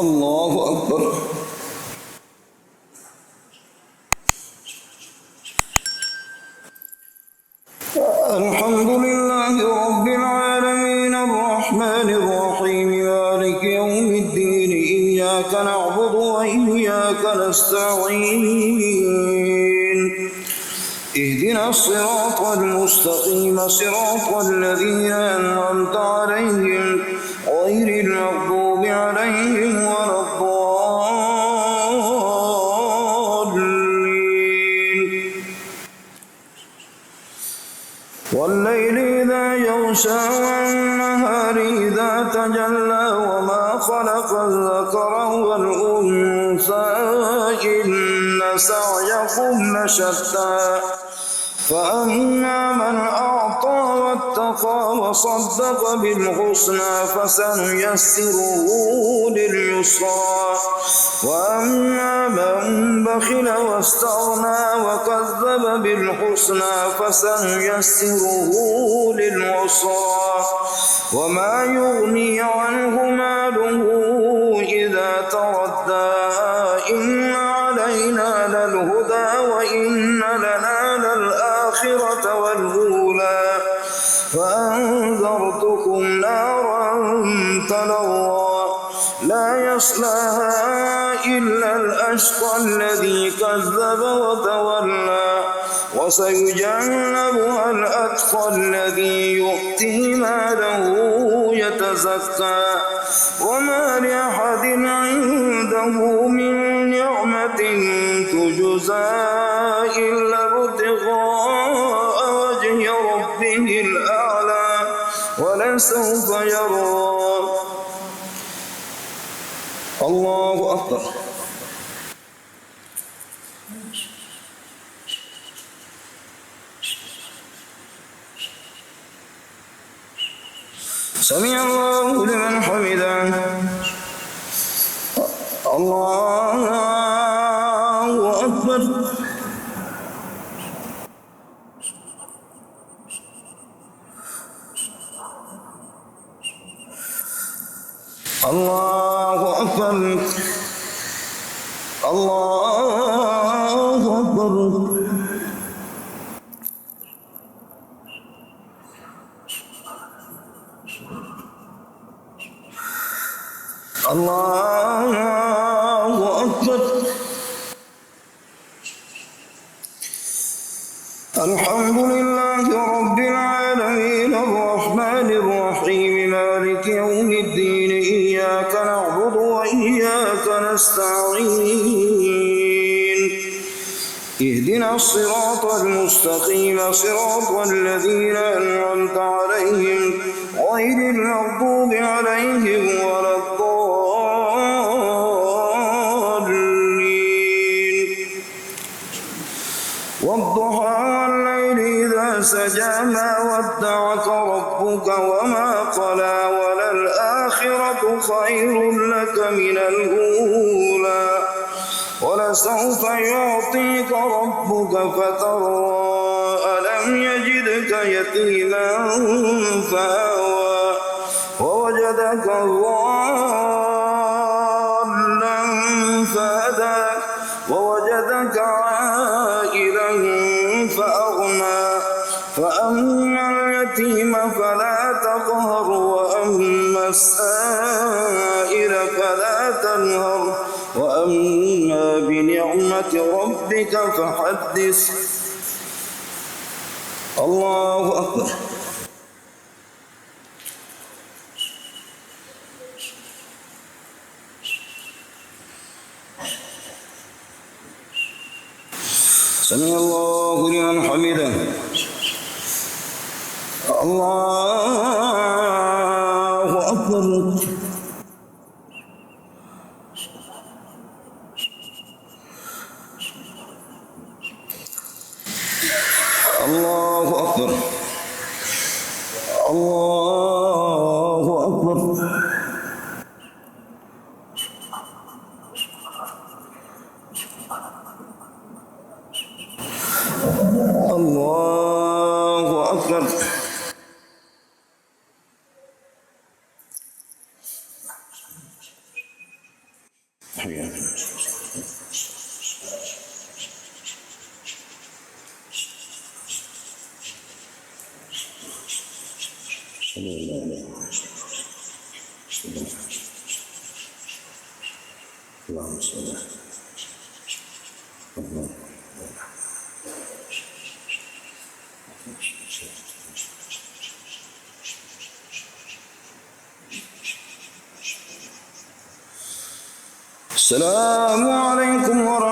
الله أكبر. الحمد لله رب العالمين الرحمن الرحيم مالك يوم الدين إياك نعبد وإياك نستعين اهدنا الصراط المستقيم صراط الذين أنعمت عليهم غير المغضوب عليهم ولا الضالين. والليل إذا يغشى والنهار إذا تجلى وما خلق الذكر والأنثى إن سعيكم لشتى فأما من أعطى واتقى وصدق بالحسنى فسنيسره لليسرى وأما من بخل واستغنى وكذب بالحسنى فسنيسره للعسرى وما يغني عنه ماله إذا تردى إن علينا للهدى وإن لنا للآخرة والأولى فأنذرتكم نارا تلظى لا يصلاها إلا الأشقى الذي كذب وتولى وسيجنبها الأتقى الذي يؤتي ماله يتزكى وما لأحد عنده من نعمة تجزى إلا ابتغاء وجه ربه الأعلى ولسوف يرضى. الله أكبر. سمع الله لمن حمده. الله أكبر. الله أكبر. الله أكبر. الله أكبر. الحمد لله رب العالمين الرحمن الرحيم مالك يوم الدين إياك نعبد وإياك نستعين اهدنا الصراط المستقيم صراط الذين أنعمت عليهم غير المغضوب عليهم ولا الضالين. والضحى والليل إذا سجى ما ودعك ربك وما قلى وللآخرة خير لك من الأولى ولسوف يعطيك ربك فترضى ألم يجدك يتيما فآوى ووجدك ضالا فهدى ووجدك عائلا فأغنى فأما اليتيم فلا تقهر وأما السائل فلا تنهر وأما بنعمة ربك فحدث. الله أكبر. سمع الله لمن حمده. الله أكبر. الله أكبر. الله أكبر. الله أكبر. حياكم. اللهم صل على السلام عليكم ورحمة